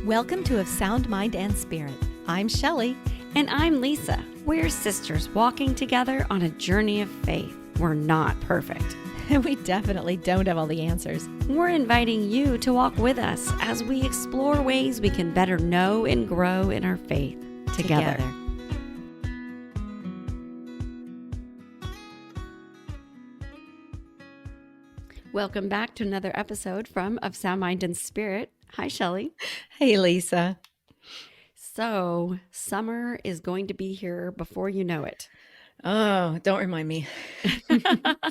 Welcome to Of Sound Mind and Spirit. I'm Shelly. And I'm Lisa. We're sisters walking together on a journey of faith. We're not perfect. And we definitely don't have all the answers. We're inviting you to walk with us as we explore ways we can better know and grow in our faith together. Welcome back to another episode from Of Sound Mind and Spirit. Hi, Shelly. Hey, Lisa. So, summer is going to be here before you know it. Oh, don't remind me.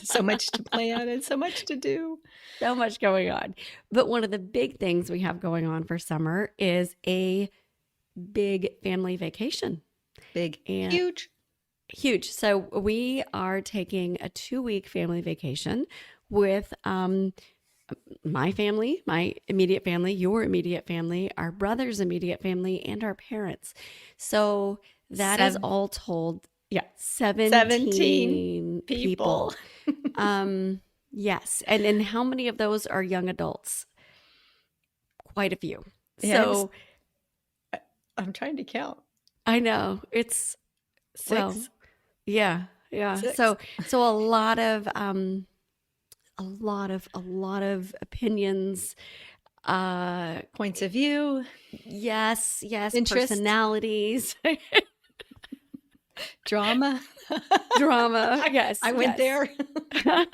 So much to plan and so much to do. So much going on. But one of the big things we have going on for summer is a big family vacation. Big. And huge. Huge. So we are taking a 2-week family vacation with my family, my immediate family, your immediate family, our brother's immediate family, and our parents. So that is all told, 17 people. Yes. And how many of those are young adults? Quite a few. Yes. So I'm trying to count. I know. It's 6. well, yeah. 6. So a lot of opinions, Points of view. yes, Interest. personalities, Drama. drama. Yes, I went there. Well,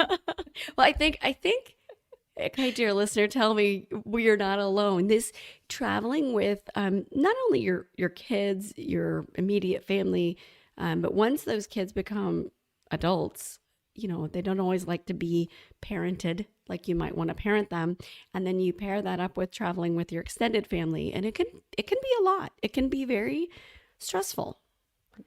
I think, okay, dear listener, tell me we are not alone. This traveling with not only your kids, your immediate family, but once those kids become adults, they don't always like to be parented like you might want to parent them. And then you pair that up with traveling with your extended family, and it can be a lot. It can be very stressful.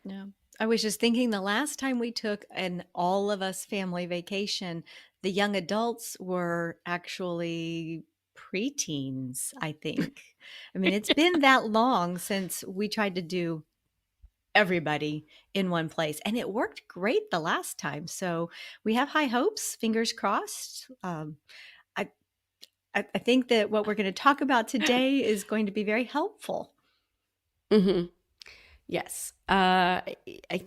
Yeah. I was just thinking the last time we took an all of us family vacation, the young adults were actually preteens, I think. I mean, it's been that long since we tried to do everybody in one place, and it worked great the last time. So we have high hopes, fingers crossed. I think that what we're going to talk about today is going to be very helpful. Mm-hmm. Yes, I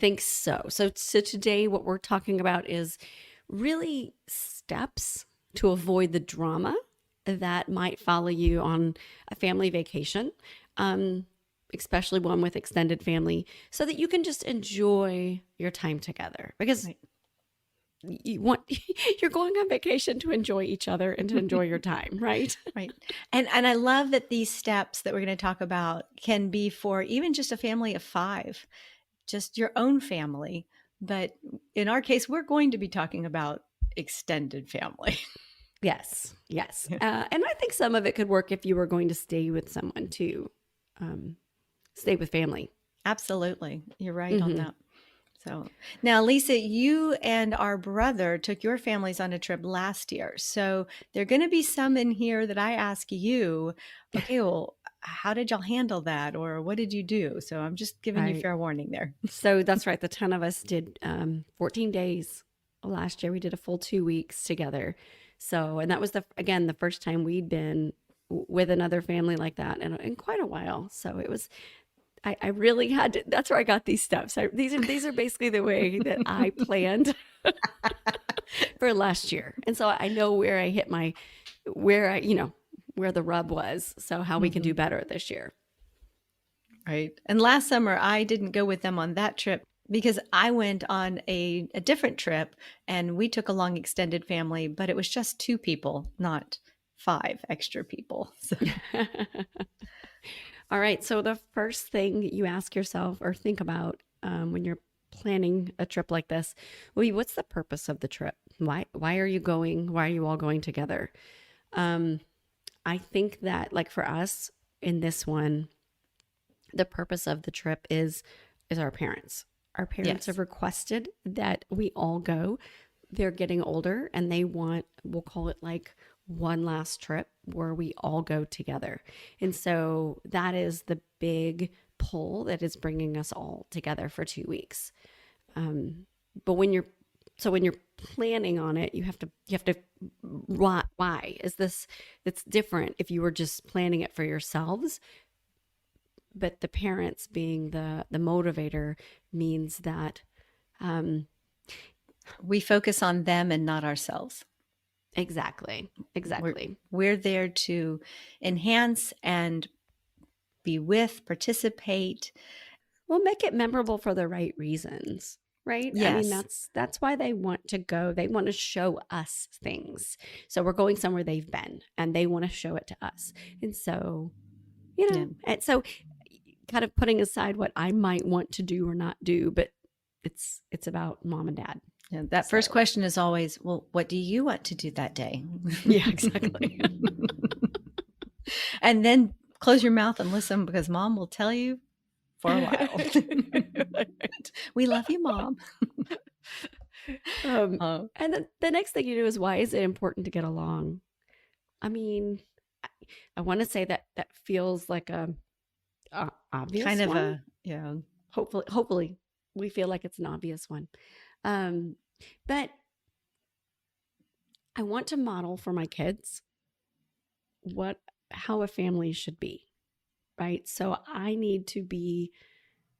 think so. So today what we're talking about is really steps to avoid the drama that might follow you on a family vacation, especially one with extended family, so that you can just enjoy your time together. Because Right. you're going on vacation to enjoy each other and to enjoy your time, right? Right. And I love that these steps that we're going to talk about can be for even just a family of 5, just your own family. But in our case, we're going to be talking about extended family. Yes. And I think some of it could work if you were going to stay with someone too. Stay with family. Absolutely. You're right on that. So now, Lisa, you and our brother took your families on a trip last year. So there are going to be some in here that I ask you, okay, well, how did y'all handle that? Or what did you do? So I'm just giving you Right. fair warning there. So that's right. The 10 of us did 14 days last year. We did a full 2 weeks together. So, and that was the first time we'd been with another family like that in quite a while. So it was, I really had to, that's where I got these steps. These are basically the way that I planned for last year. And so I know where I hit where the rub was. So how we can do better this year. Right. And last summer, I didn't go with them on that trip because I went on a different trip and we took along extended family, but it was just 2 people, not 5 extra people. So. All right. So the first thing you ask yourself or think about when you're planning a trip like this, what's the purpose of the trip? Why are you going? Why are you all going together? I think that, like for us in this one, the purpose of the trip is our parents. Our parents have requested that we all go. They're getting older and they want, we'll call it like one last trip where we all go together. And so that is the big pull that is bringing us all together for 2 weeks. But when you're planning on it, you have to why is this? It's different if you were just planning it for yourselves but the parents being the motivator means that um, We focus on them and not ourselves. exactly, We're exactly. we're there to enhance and be with, participate. Well, make it memorable for the right reasons, right? I mean, Yes. that's why they want to go. They want to show us things. So we're going somewhere they've been, and they want to show it to us. And so, Yeah. and so kind of putting aside what I might want to do or not do, but it's about mom and dad. Yeah. That first So question is always, well, what do you want to do that day? yeah, exactly. And then close your mouth and listen because mom will tell you for a while. We love you, mom. um, Uh, and then the next thing you do is, why is it important to get along? I mean, I want to say that that feels like a kind obvious of one. a, yeah. Hopefully we feel like it's an obvious one. Um, but I want to model for my kids what how a family should be, right? So I need to be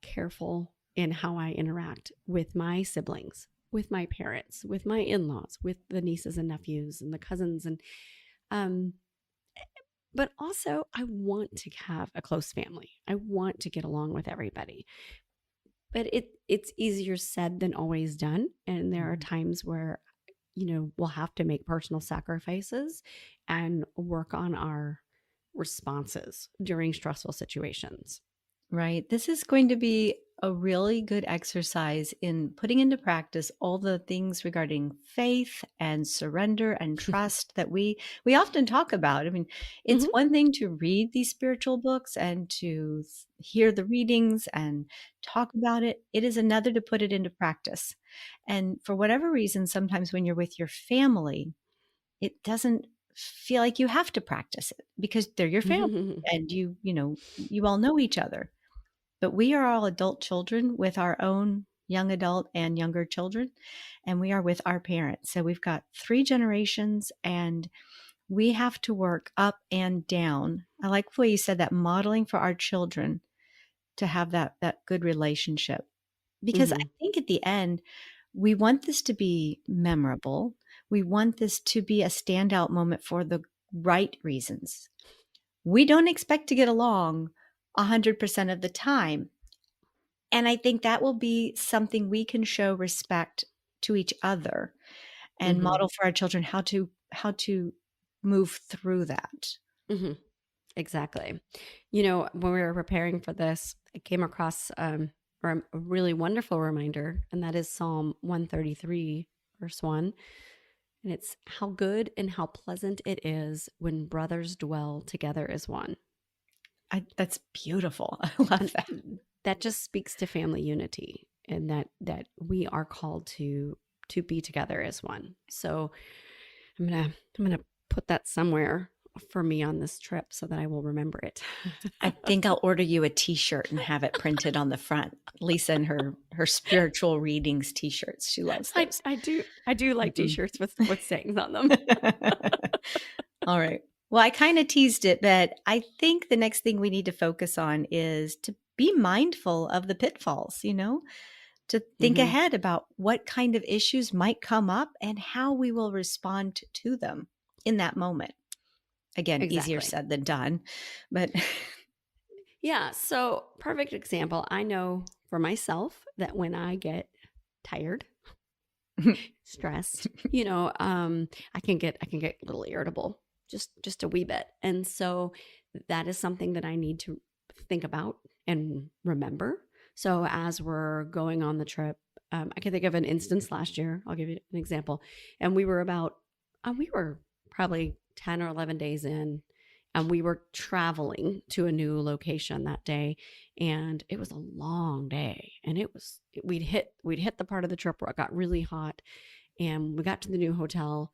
careful in how I interact with my siblings, with my parents, with my in-laws, with the nieces and nephews and the cousins, and um but also I want to have a close family. I want to get along with everybody. But it's easier said than always done, and there are Mhm. times where we'll have to make personal sacrifices and work on our responses during stressful situations. Right. This is going to be a really good exercise in putting into practice all the things regarding faith and surrender and trust that we often talk about. I mean, it's Hmm. one thing to read these spiritual books and to hear the readings and talk about it. It is another to put it into practice. And for whatever reason, sometimes when you're with your family, it doesn't feel like you have to practice it because they're your family and you all know each other. But we are all adult children with our own young adult and younger children, and we are with our parents. So we've got 3 generations, and we have to work up and down. I like the way you said that, modeling for our children to have that good relationship. Because I Hmm. think at the end, we want this to be memorable. We want this to be a standout moment for the right reasons. We don't expect to get along 100% of the time, and I think that will be something we can show respect to each other and Hmm. model for our children how to move through that. Hmm. Exactly. When we were preparing for this, I came across a really wonderful reminder, and that is Psalm 133, verse 1. And it's how good and how pleasant it is when brothers dwell together as one. That's beautiful. I love And that. that just speaks to family unity, and that we are called to be together as one. So I'm gonna put that somewhere for me on this trip so that I will remember it. I think I'll order you a T-shirt and have it printed on the front. Lisa and her spiritual readings T-shirts. She loves those. I do like Mhm. t-shirts with sayings on them. All right. Well, I kind of teased it, but I think the next thing we need to focus on is to be mindful of the pitfalls, to think Hmm. ahead about what kind of issues might come up and how we will respond to them in that moment. Again, easier Exactly. said than done, but Yeah. So perfect example. I know for myself that when I get tired, stressed, I can get a little irritable, just a wee bit. And so that is something that I need to think about and remember. So as we're going on the trip, I can think of an instance last year. I'll give you an example. And we were probably 10 or 11 days in, and we were traveling to a new location that day, and it was a long day, and we'd hit the part of the trip where it got really hot, and we got to the new hotel,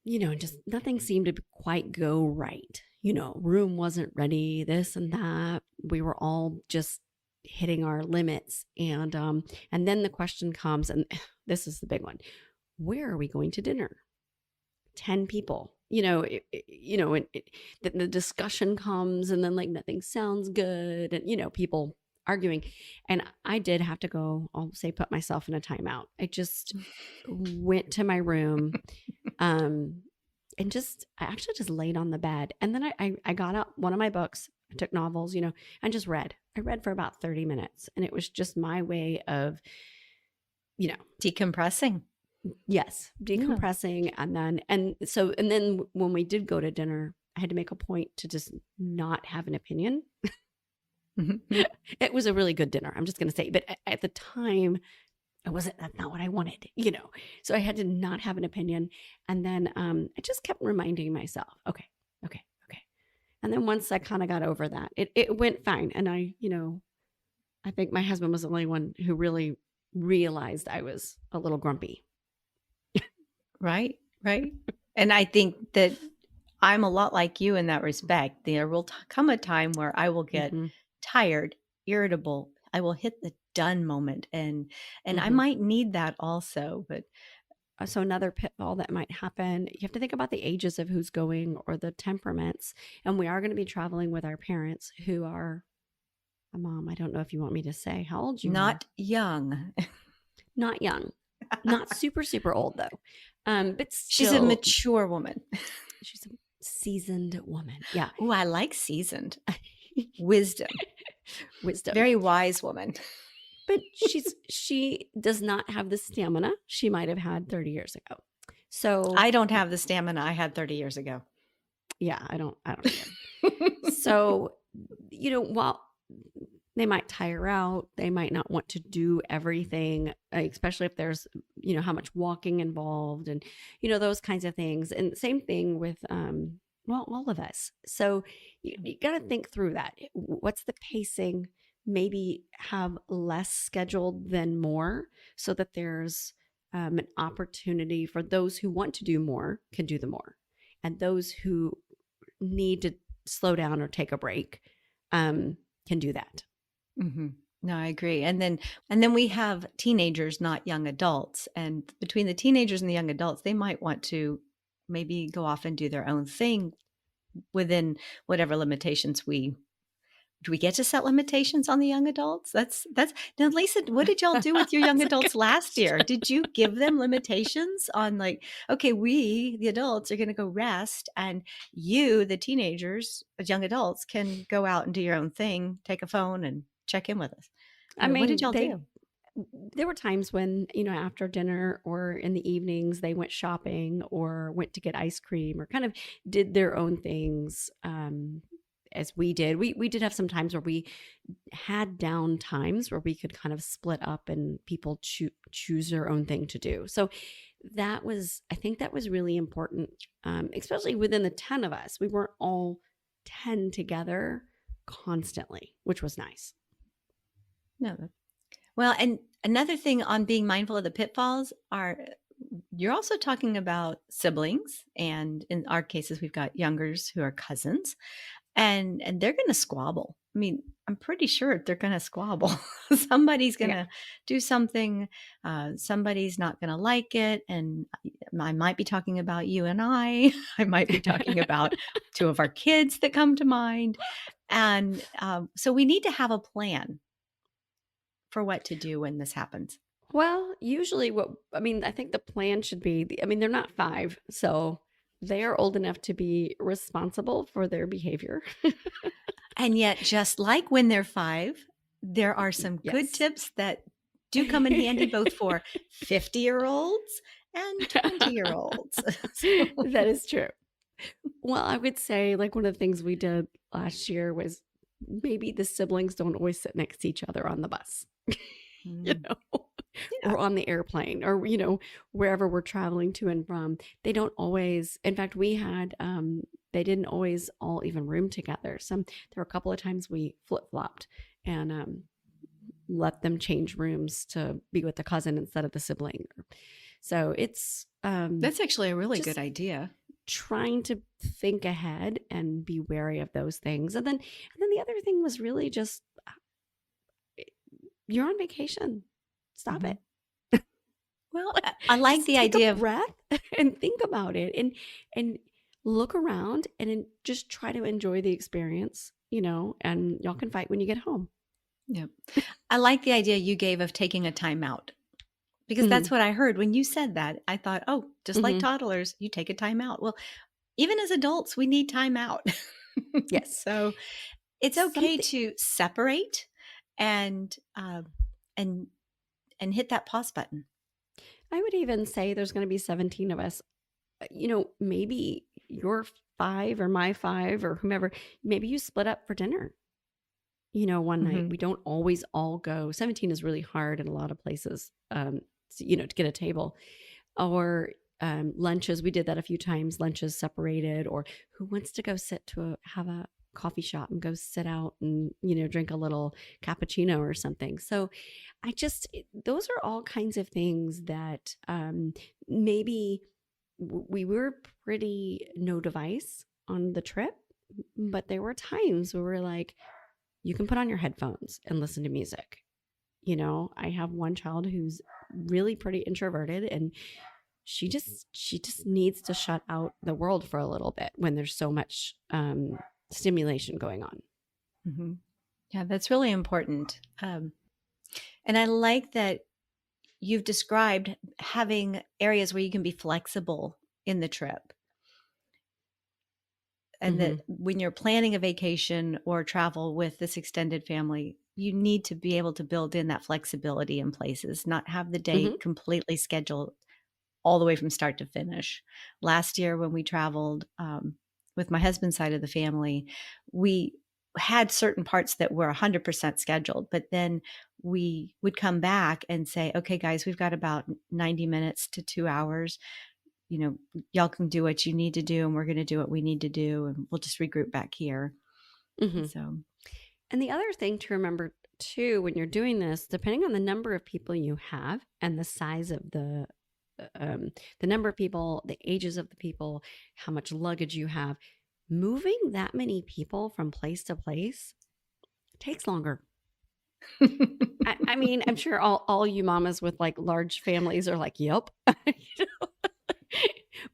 and just nothing seemed to quite go right. Room wasn't ready, this and that. We were all just hitting our limits. And then the question comes, and this is the big one. Where are we going to dinner 10 people, you know, and the discussion comes and then like nothing sounds good and, people arguing. And I did have to go, I'll say, put myself in a timeout. I just went to my room, um, and I actually just laid on the bed. And then I got out one of my books, I took novels, and just read. I read for about 30 minutes. And it was just my way of, you know, Decompressing. yes, Yeah. decompressing. And then when we did go to dinner, I had to make a point to just not have an opinion. It was a really good dinner, I'm just going to say. But at the time, that's not what I wanted. So I had to not have an opinion. And then I just kept reminding myself, okay, okay, okay. And then once I kind of got over that, it went fine. And I think my husband was the only one who really realized I was a little grumpy. Right, right. And I think that I'm a lot like you in that respect. There will come a time where I will get Mm-hmm, tired, irritable. I will hit the done moment, and I mm-hmm. might need that also. But So another pitfall that might happen, you have to think about the ages of who's going or the temperaments. And we are going to be traveling with our parents who are, Mom, I don't know if you want me to say how old you are. not young. Not young, not super, super old though. But She's a still, mature woman. she's a seasoned woman. Yeah. Oh, I like seasoned. Wisdom. Wisdom. Very wise woman. But she does not have the stamina she might have had 30 years ago. So I don't have the stamina I had 30 years ago. yeah, I don't either. So, while they might tire out, they might not want to do everything, especially if there's, how much walking involved and, those kinds of things. And same thing with, well, all of us. So you got to think through that. What's the pacing? Maybe have less scheduled than more so that there's an opportunity for those who want to do more can do the more. And those who need to slow down or take a break can do that. Mhm. No, I agree. And then we have teenagers, not young adults. And between the teenagers and the young adults, they might want to maybe go off and do their own thing within whatever limitations we do. We get to set limitations on the young adults? That's now, Lisa, what did y'all do with your young That's a good adults last year? question. Did you give them limitations on, like, okay, we, the adults, are going to go rest, and you, the teenagers, as young adults, can go out and do your own thing, take a phone and check in with us. I What did mean, y'all do? there were times when, after dinner or in the evenings, they went shopping or went to get ice cream or kind of did their own things. As we did, we did have some times where we had down times where we could kind of split up and people choose their own thing to do. So I think that was really important, especially within the 10 of us. We weren't all 10 together constantly, which was nice. No. Well, and another thing on being mindful of the pitfalls are, you're also talking about siblings, and in our cases, we've got youngers who are cousins, and they're going to squabble. I mean, I'm pretty sure they're going to squabble. Somebody's going Yeah. to do something. Somebody's not going to like it, and I might be talking about you and I. I might be talking about two of our kids that come to mind, and so we need to have a plan for what to do when this happens. Well, usually I think the plan should be, they're not 5, so they are old enough to be responsible for their behavior. And yet, just like when they're 5, there are some good Yes. tips that do come in handy both for 50-year-olds and 20-year-olds. So, That is true. Well, I would say like one of the things we did last year was maybe the siblings don't always sit next to each other on the bus, you mm, know, yeah. or on the airplane or, wherever we're traveling to and from. They don't always, in fact, they didn't always all even room together. There were a couple of times we flip flopped and let them change rooms to be with the cousin instead of the sibling. So it's That's actually a really good just idea. trying to think ahead and be wary of those things. And then the other thing was really just you're on vacation. Stop Mhm. it. Well, Like, I like just the take a idea of breath and think about it and look around and then just try to enjoy the experience, and y'all can fight when you get home. yeah. I like the idea you gave of taking a timeout because that's Mhm. what I heard when you said that. I thought, "Oh, just like Mhm. toddlers, you take a timeout." Well, even as adults, we need time out. Yes. So, it's okay Something to separate and, and hit that pause button. I would even say there's going to be 17 of us. Maybe your 5 or my 5 or whomever, maybe you split up for dinner, one night. Mhm. We don't always all go. 17 is really hard in a lot of places, to get a table. Or lunches. We did that a few times. Lunches separated, or who wants to go sit have a coffee shop and go sit out and drink a little cappuccino or something. So those are all kinds of things that maybe we were pretty no device on the trip, but there were times where we're like, you can put on your headphones and listen to music. I have one child who's really pretty introverted, and she just needs to shut out the world for a little bit when there's so much stimulation going on. Mhm. Yeah, that's really important. And I like that you've described having areas where you can be flexible in the trip. And that Mm-hmm. when you're planning a vacation or travel with this extended family, you need to be able to build in that flexibility in places, not have the day Mm-hmm. completely scheduled all the way from start to finish. Last year, when we traveled with my husband's side of the family, we had certain parts that were 100% scheduled, but then we would come back and say, okay, guys, we've got about 90 minutes to 2 hours. Y'all can do what you need to do, and we're going to do what we need to do, and we'll just regroup back here. Mm-hmm. So, And the other thing to remember too, when you're doing this, depending on the number of people you have and the size of the number of people, the ages of the people, how much luggage you have, moving that many people from place to place takes longer. I mean, I'm sure all you mamas with like large families are like, yep. You know?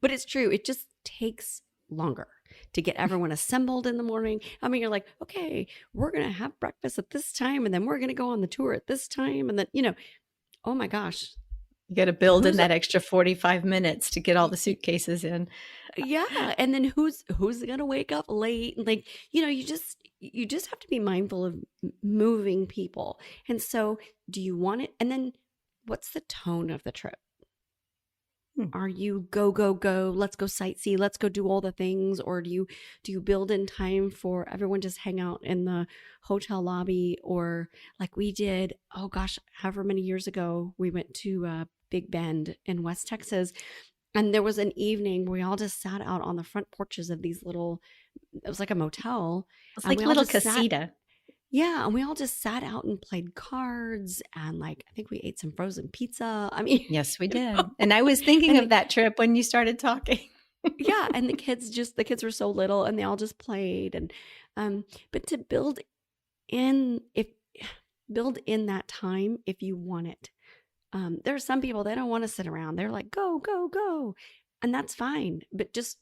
But it's true. It just takes longer to get everyone assembled in the morning. I mean, you're like, okay, we're going to have breakfast at this time and then we're going to go on the tour at this time. And then, oh my gosh, you got to build in who's, that extra 45 minutes to get all the suitcases in. yeah. And then who's going to wake up late? Like, you just have to be mindful of moving people. And so do you want it? And then what's the tone of the trip? Hmm. Are you go go go, let's go sightsee, let's go do all the things, or do you build in time for everyone just hang out in the hotel lobby, or like we did, oh gosh, however many years ago we went to Big Bend in West Texas, and there was an evening where we all just sat out on the front porches of these little, it was like a motel, It's and like we all little just sat, casita. yeah, and we all just sat out and played cards, and like I think we ate some frozen pizza. I mean, Yes, we you did. know, And I was thinking and of that trip when you started talking. yeah, and the kids were so little and they all just played, and but to in if build in that time if you want it. There are some people, they don't want to sit around, they're like go go go, and that's fine, but just,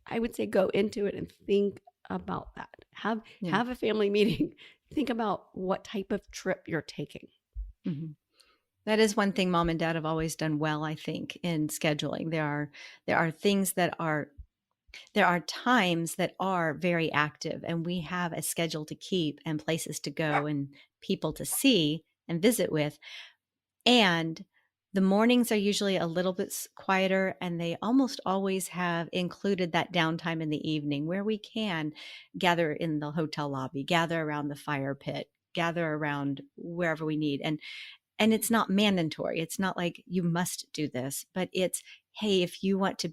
I would say, go into it and think about that. have Yeah. have a family meeting. Think about what type of trip you're taking. Mhm. That is one thing mom and dad have always done well, I think, in scheduling. There are things that are there are times that are very active, and we have a schedule to keep and places to go and people to see and visit with. And the mornings are usually a little bit quieter, and they almost always have included that downtime in the evening where we can gather in the hotel lobby, gather around the fire pit, gather around wherever we need. And it's not mandatory. It's not like you must do this, but it's, hey, if you want to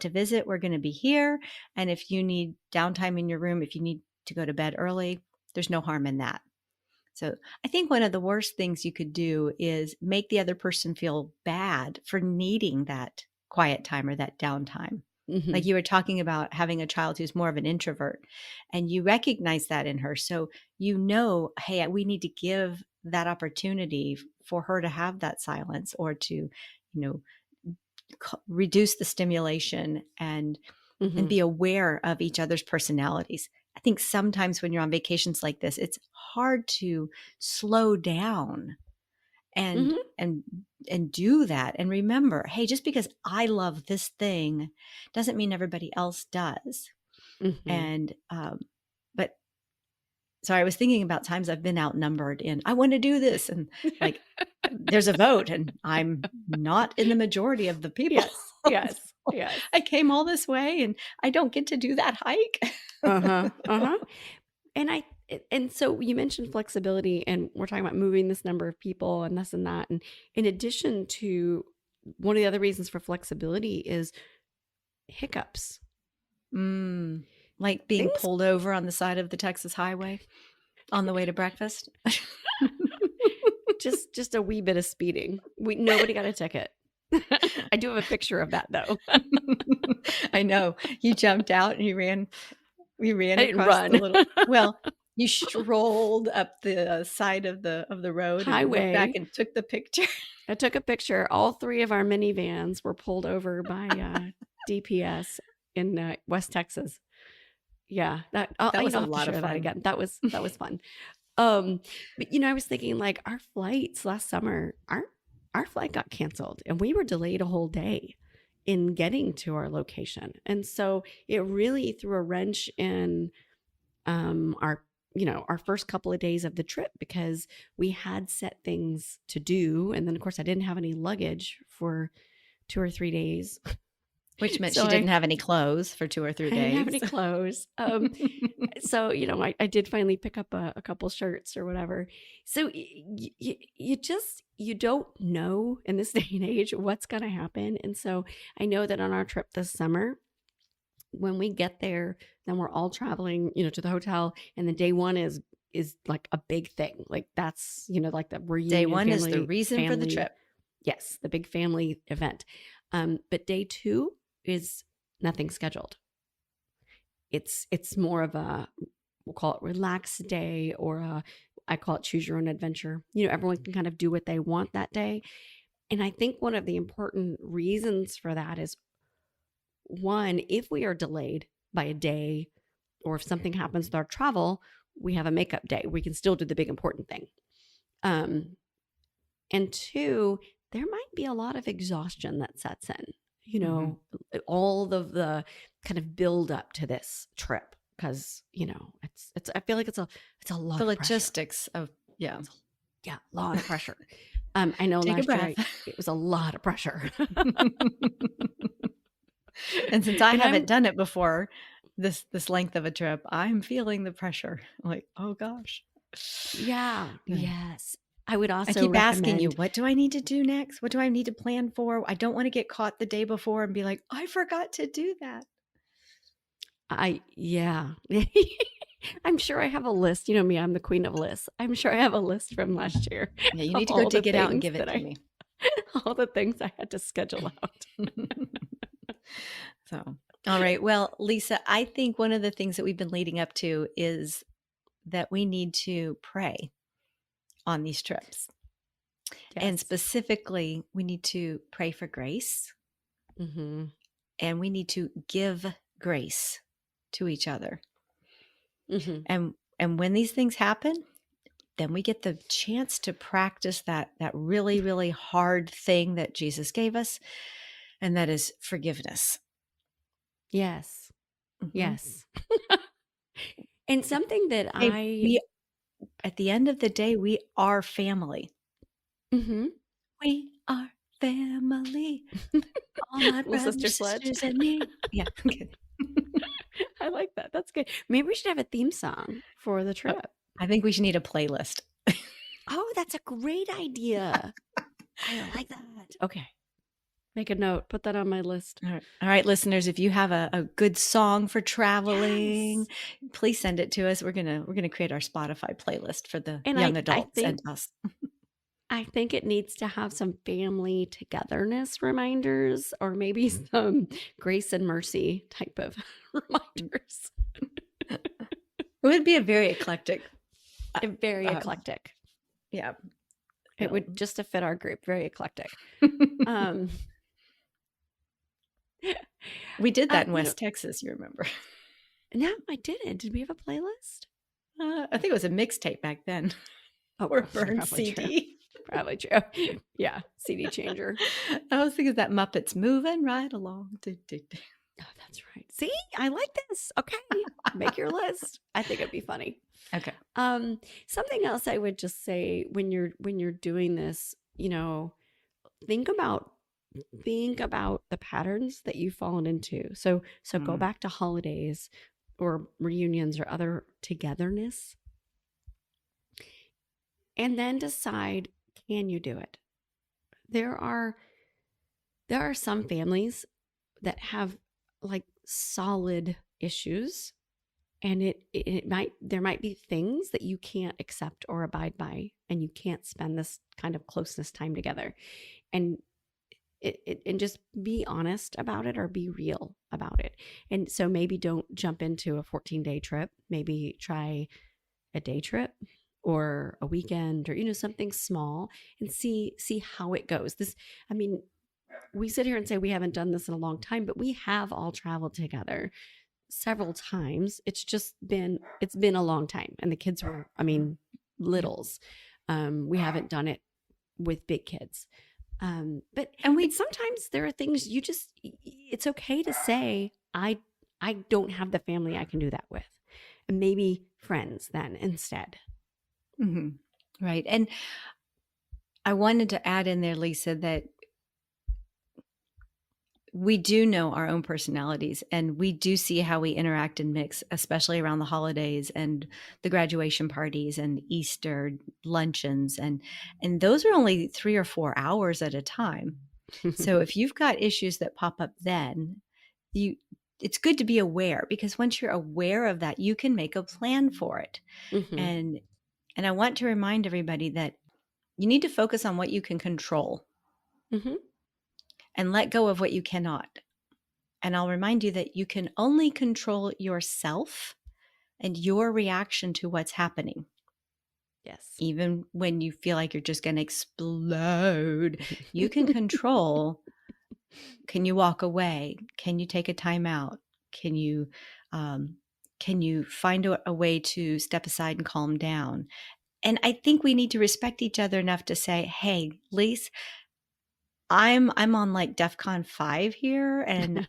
visit, we're going to be here. And if you need downtime in your room, if you need to go to bed early, there's no harm in that. So I think one of the worst things you could do is make the other person feel bad for needing that quiet time or that downtime. Like Hmm. you were talking about having a child who's more of an introvert, and you recognize that in her. So, hey, we need to give that opportunity for her to have that silence, or to, know, reduce the stimulation and Mm-hmm. be aware of each other's personalities. I think sometimes when you're on vacations like this, it's hard to slow down and Mm-hmm. and and do that and remember, hey, just because I love this thing doesn't mean everybody else does. Mm-hmm. And but so I was thinking about times I've been outnumbered in, I want to do this, and like there's a vote and I'm not in the majority of the people. Yes. Yes. So Yes. I came all this way and I don't get to do that hike. Uh-huh. Uh-huh. And so you mentioned flexibility, and we're talking about moving this number of people and this and that. And in addition to, one of the other reasons for flexibility is hiccups. Mm, like being Things pulled over on the side of the Texas highway on the way to breakfast. just a wee bit of speeding. Nobody got a ticket. I do have a picture of that though. I know. You jumped out and you ran I didn't across the run. little, well, you strolled up the side of the road and looked back Highway. and took the picture. I took a picture. All three of our minivans were pulled over by DPS in West Texas. Yeah, That was a I'll have to lot of share that fun. again. That was fun. But I was thinking like our flights last summer, our flight got canceled and we were delayed a whole day in getting to our location. And so it really threw a wrench in our our first couple of days of the trip, because we had set things to do, and then of course I didn't have any luggage for 2 or 3 days. Which meant So she didn't have any clothes for 2 or 3 I didn't have days. any clothes. So I did finally pick up a couple shirts or whatever. So you don't know in this day and age what's going to happen. And so I know that on our trip this summer, when we get there, then we're all traveling, to the hotel, and then day one is like a big thing. Like that's, like the Day reunion 1 is the reason for the family. trip. Yes, the big family event. But day two is nothing scheduled. It's more of a, we'll call it relaxed day, or I call it choose your own adventure. Everyone can kind of do what they want that day. And I think one of the important reasons for that is, one, if we are delayed by a day, or if something happens with our travel, we have a makeup day. We can still do the big important thing. Um, and two, there might be a lot of exhaustion that sets in, Mhm. all of the kind of build up to this trip. Cause it's, I feel like it's a lot The of pressure. logistics of, yeah. Yeah. A lot of pressure. I know Take a last year breath. it was a lot of pressure. And since I And haven't I'm, done it before, this length of a trip, I'm feeling the pressure. Like, "Oh gosh." yeah, Yeah. yes. I would I also keep asking you, recommend, "What do I need to do next? What do I need to plan for?" I don't wanna get caught the day before and be like, "I forgot to do that." yeah. I'm sure I have a list. You know me, I'm the queen of lists. I'm sure I have a list from last year Yeah, you of need to go all the dig it out and things give it to me. all the things I had to schedule out. So, all right. Well, Lisa, I think one of the things that we've been leading up to is that we need to pray on these trips. And Yes. specifically, we need to pray for grace, Mhm. and we need to give grace to each other. Mhm. And when these things happen, then we get the chance to practice that really, really hard thing that Jesus gave us, and that is forgiveness. Yes. Mhm. Yes. And something that Hey, I we at the end of the day, we are family. Mhm. We are family, all my Little sister brothers, sledge. sisters, and me. Yeah, okay. I like that. That's good. Maybe we should have a theme song for the Oh, trip. I think we should need a playlist. Oh, that's a great idea. I like that. Okay. Make a note. Put that on my list. All right, listeners, if you have a good song for traveling, Yes. please send it to us. We're gonna create our Spotify playlist for the And young I adults think and us. it needs to have some family togetherness reminders, or maybe some grace and mercy type of reminders. It would be a very eclectic, uh, Very um, eclectic. Yeah. It No. would just to fit our group, very eclectic. Um, We did that in you know, West Texas, you remember. no, I didn't. Did we have a playlist? I think it was a mixtape back then, Oh, or a burned probably true. CD. Probably true. Yeah, CD changer. I was thinking that Muppets moving right along. Do, do, do. Oh, that's right. See, I like this. Okay, make your list. I think it'd be funny. Okay. Something else I would just say when you're doing this, think about the patterns that you've fallen into. So go Mm, back to holidays or reunions or other togetherness and then decide, can you do it? There are there are some families that have like solid issues, and it might there might be things that you can't accept or abide by, and you can't spend this kind of closeness time together. And and just be honest about it or be real about it. And so maybe don't jump into a 14-day trip. Maybe try a day trip or a weekend, or something small, and see how it goes. This I mean, we sit here and say we haven't done this in a long time, but we have all traveled together several times. It's been a long time, and the kids were, yeah. littles. We haven't done it with big kids. But And but we, sometimes there are things it's okay to say, I don't have the family I can do that with. And maybe friends then instead. mhm, right. And I wanted to add in there, Lisa, that we do know our own personalities and we do see how we interact and mix, especially around the holidays and the graduation parties and Easter luncheons. And those are only 3 or 4 hours at a time. So if you've got issues that pop up then, you it's good to be aware, because once you're aware of that, you can make a plan for it. Hmm. And and I want to remind everybody that you need to focus on what you can control Hmm. and let go of what you cannot. And I'll remind you that you can only control yourself and your reaction to what's happening. Yes. Even when you feel like you're just going to explode, you can control. Can you walk away? Can you take a time out? Can you um, can you find a way to step aside and calm down? And I think we need to respect each other enough to say, "Hey, Lise, I'm on like DEFCON 5 here, and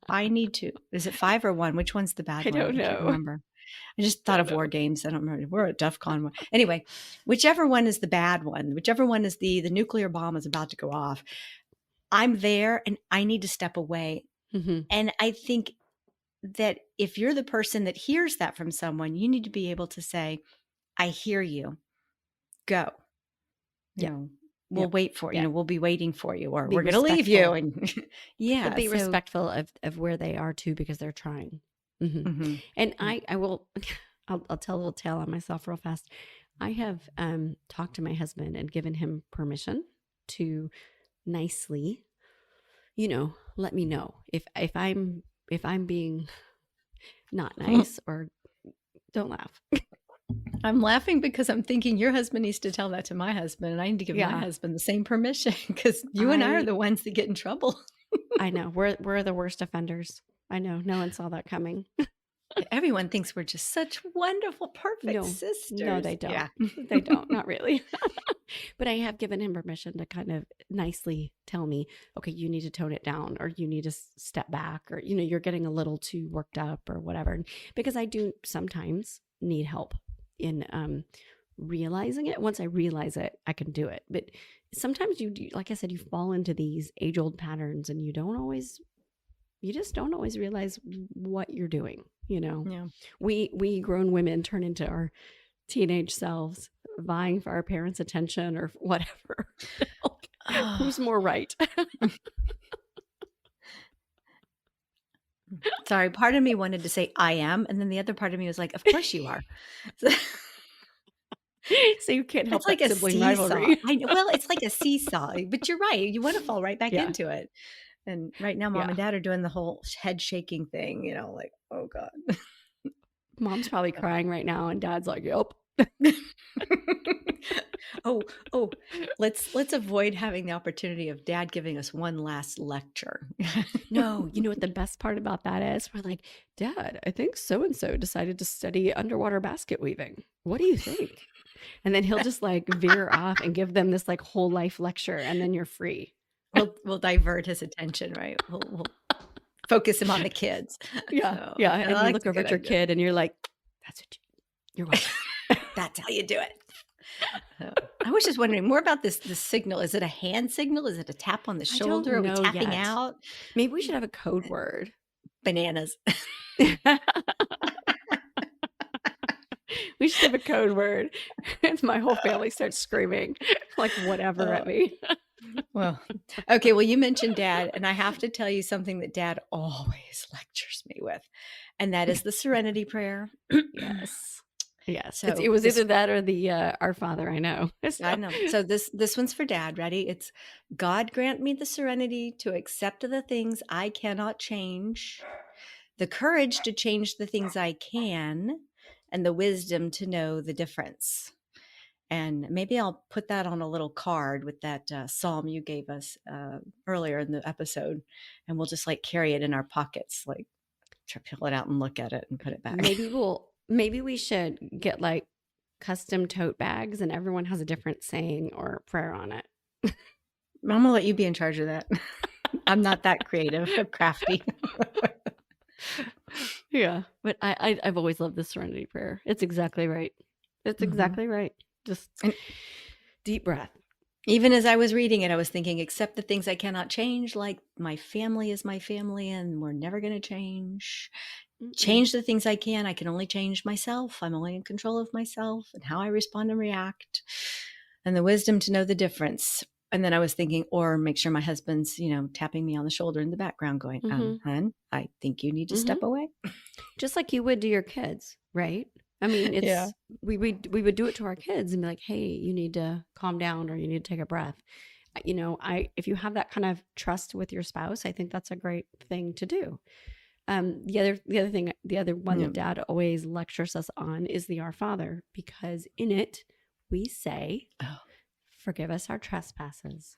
I need to." Is it 5 or 1? Which one's the bad I one? don't I can't know. remember. I just thought Don't of know. war games. I don't remember. We're at DEFCON 1. Anyway, whichever one is the bad one, whichever one is the nuclear bomb is about to go off, I'm there and I need to step away. Hmm. And I think that if you're the person that hears that from someone, you need to be able to say, "I hear you. Go." You Yep. know, "We'll Yep. wait for, Yeah. we'll be waiting for you," or Be "We're going to leave you." respectful. And Well, yeah, be so respectful of where they are too, because they're trying. Hmm. mhm. And Yeah. I will, I'll tell a little tale on myself real fast. I have talked to my husband and given him permission to nicely, let me know if I'm being not nice, or don't laugh. I'm laughing because I'm thinking your husband needs to tell that to my husband, and I need to give my Yeah, husband the same permission, because you and I are I the ones that get in trouble. I know we're the worst offenders. I know no one saw that coming. Everyone thinks we're just such wonderful, perfect No, no, sisters. they don't. Yeah. They don't, not really. But I have given him permission to kind of nicely tell me, okay, you need to tone it down, or you need to step back, or, you're getting a little too worked up or whatever. Because I do sometimes need help in realizing it. Once I realize it, I can do it. But sometimes you do, like I said, you fall into these age old patterns, and you just don't always realize what you're doing. Yeah. We grown women turn into our teenage selves, vying for our parents' attention or whatever. Oh, Who's more right? sorry. Part of me wanted to say I am, and then the other part of me was like, of course you are. So So you can't it's help like that a sibling seesaw. rivalry. I know. Well, it's like a seesaw, but you're right. You want to fall right back Yeah. into it. And right now, mom Yeah. and dad are doing the whole head shaking thing, like, oh God. Mom's probably crying right now, and dad's like, yep. Oh, oh, let's avoid having the opportunity of dad giving us one last lecture. No, you know what the best part about that is? We're like, Dad, I think so and so decided to study underwater basket weaving. What do you think? And then he'll just like veer off and give them this like whole life lecture, and then you're free. We'll divert his attention, right? We'll focus him on the kids. Yeah, So, yeah. I And you like look a over good at your idea. kid and you're like, that's what you're welcome. That's how you do it. So, I was just wondering more about this signal. Is it a hand signal? Is it a tap on the I don't shoulder? Are we know tapping yet. out? Maybe we should have a code word. Bananas. We should have a code word. And my whole family starts screaming, like, whatever Uh, at me. well, okay. Well, you mentioned dad, and I have to tell you something that dad always lectures me with, and that is the serenity prayer. Yes. Yes. It So was this either that or the Our Father, I know. I So, know. So this one's for dad. Ready? It's God grant me the serenity to accept the things I cannot change, the courage to change the things I can, and the wisdom to know the difference. And maybe I'll put that on a little card with that psalm you gave us earlier in the episode, and we'll just like carry it in our pockets, like try to pull it out and look at it and put it back. maybe we should get like custom tote bags and everyone has a different saying or prayer on it. I'm gonna let you be in charge of that. I'm not that creative, crafty. Yeah. But I've always loved the serenity prayer. It's exactly right. It's Mhm. exactly right. Just And deep breath. even as I was reading it, I was thinking, accept the things I cannot change, like my family is my family and we're never going to change. Mm-mm. Change the things I can. I can only change myself. I'm only in control of myself and how I respond and react, and the wisdom to know the difference. And then I was thinking, or make sure my husband's, tapping me on the shoulder in the background, going, Mm-hmm. hun, I think you need to Mm-hmm. step away. Just like you would to your kids, right? I mean, Yeah. it's we would do it to our kids and be like, "Hey, you need to calm down or you need to take a breath." I if you have that kind of trust with your spouse, I think that's a great thing to do. The other one Yeah. that Dad always lectures us on is the Our Father, because in it we say, Oh, "Forgive us our trespasses,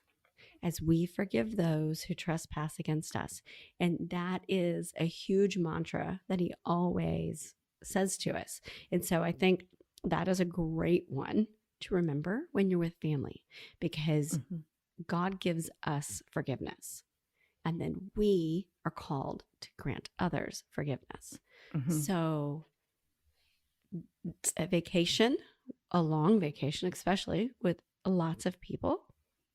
as we forgive those who trespass against us." And that is a huge mantra that he always says to us. And so I think that is a great one to remember when you're with family, because mhm, God gives us forgiveness. And then we are called to grant others forgiveness. mhm. So a vacation, a long vacation, especially with lots of people,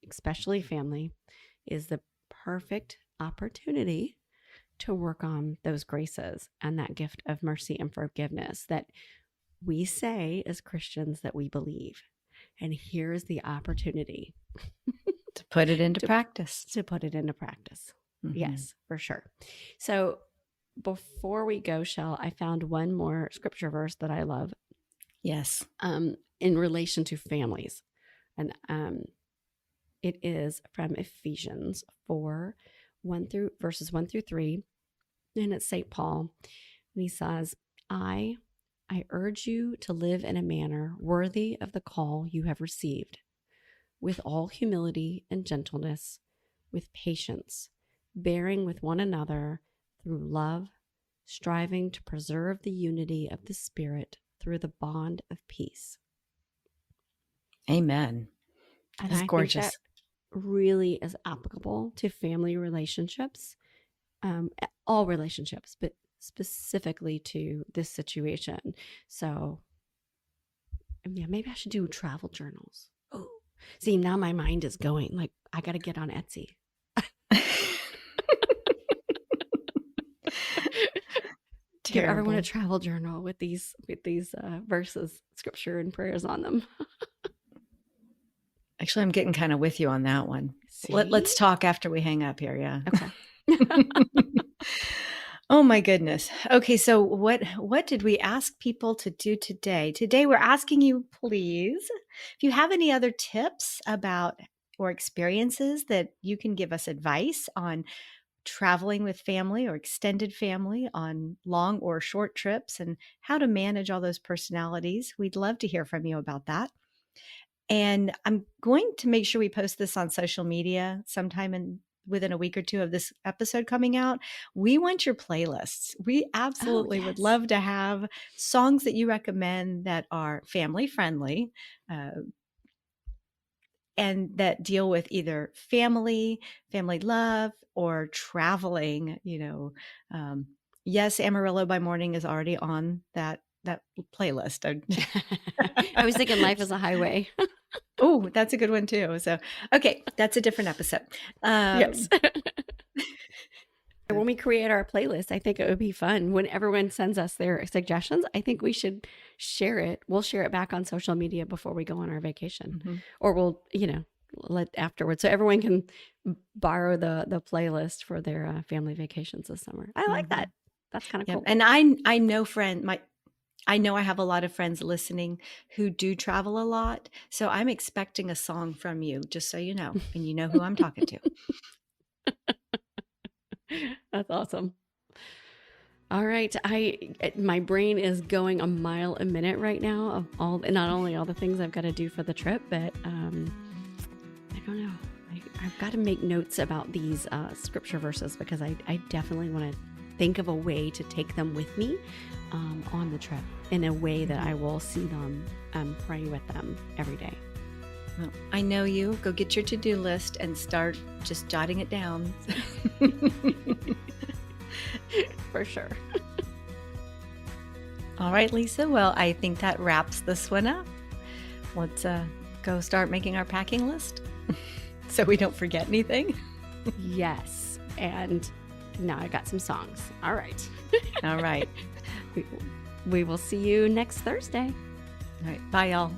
especially family, is the perfect opportunity to work on those graces and that gift of mercy and forgiveness that we say as Christians that we believe. And here's the opportunity To put it into to, practice. to put it into practice. Mhm. Yes, for sure. So before we go, Shell, I found one more scripture verse that I love Yes. in relation to families. And it is from Ephesians 4, 1 through 3. And it's St. Paul. And he says, I urge you to live in a manner worthy of the call you have received, with all humility and gentleness, with patience, bearing with one another through love, striving to preserve the unity of the Spirit through the bond of peace. Amen. And That's I think that gorgeous. really is applicable to family relationships, all relationships, but specifically to this situation. So, yeah, maybe I should do travel journals. Oh, see, now my mind is going like, I got to get on Etsy. Give everyone a Terrible. travel journal with these verses, scripture, and prayers on them. Actually, I'm getting kind of with you on that one. See? Let's talk after we hang up here. Yeah. Okay. Oh my goodness. Okay, so what did we ask people to do today? Today we're asking you, please, if you have any other tips about or experiences that you can give us advice on traveling with family or extended family on long or short trips and how to manage all those personalities. We'd love to hear from you about that. And I'm going to make sure we post this on social media sometime within a week or two of this episode coming out. We want your playlists. We Oh, absolutely would yes. love to have songs that you recommend that are family friendly, uh, and that deal with either family love, or traveling. Yes, Amarillo by Morning is already on that playlist. I was thinking life is a highway. Oh, that's a good one too. So, okay, that's a different episode. Yes. Um, When we create our playlist, I think it would be fun when everyone sends us their suggestions. I think we should share it. We'll share it back on social media before we go on our vacation, mhm, or we'll, let afterwards, so everyone can borrow the playlist for their family vacations this summer. I like that. mhm. That's kind of Yep. cool. And I know I have a lot of friends listening who do travel a lot. So I'm expecting a song from you, just so you know, and you know who I'm talking to. That's awesome. All right, my brain is going a mile a minute right now of not only all the things I've got to do for the trip, but I don't know. I've got to make notes about these scripture verses, because I definitely want to think of a way to take them with me on the trip in a way that I will see them and pray with them every day. Well, I know you. Go get your to-do list and start just jotting it down. For sure. All right, Lisa. Well, I think that wraps this one up. Let's go start making our packing list so we don't forget anything. Yes. And now I got some songs. All right. All right. We will see you next Thursday. All right. Bye, y'all.